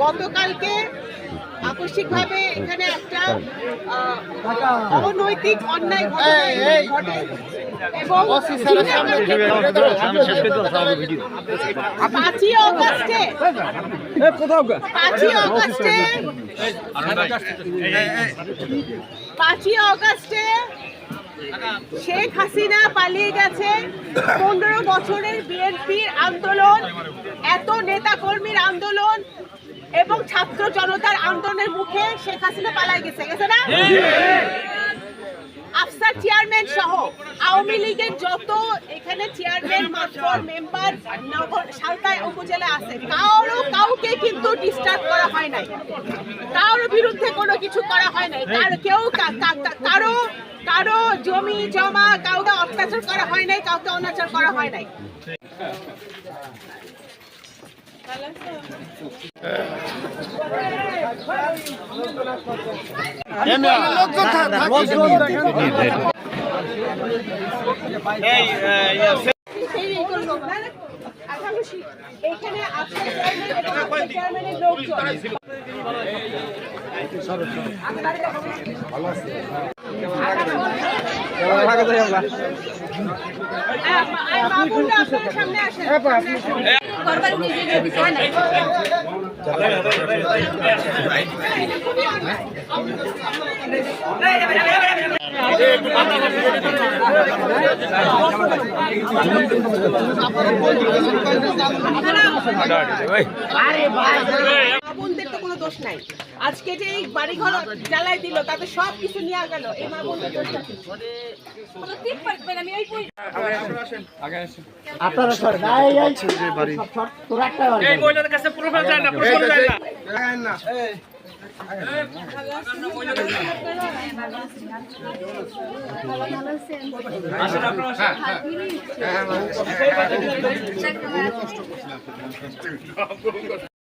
গতকালকে আকস্মিকভাবে এখানে একটা অনৈতিক অন্যায় ঘটে এবং 5ই অগাস্টে শেখ হাসিনা পালিয়ে গেছে। 15 বছরের বিএনপির আন্দোলন, এত নেতা কর্মীর আন্দোলন এবং ছাত্র জনতার আন্দোলনের মুখে শেখ হাসিনা পালিয়ে গেছে না? আফসার চেয়ারম্যান সহ আওয়ামী লীগের যত এখানে চেয়ারম্যান মেম্বার সালতায় উপজেলা আছে, কাউকে কিন্তু ডিস্টার্ব করা হয় নাই, কারোর বিরুদ্ধে কোনো কিছু করা হয় নাই, কারো জমি জমা কাউকে অত্যাচার করা হয় নাই, কাউকে অনাচার করা হয় নাই। এখানে চেয়ারম্যানের লোকজন সামনে আসেন। বোনদের তো কোনো দোষ নাই। আজকে যে এই বাড়িঘর জ্বালাই দিল তাতে সব কিছু নিয়ে গেল, এই মা বোনদের দোষ আছে। আপনারা সর নাই আইছে যে বাড়ি তোর একটা বাড়ি এই মহিলাদের কাছে প্রোফাইল যায় না, প্রোফাইল যায় না। ভালো আছেন?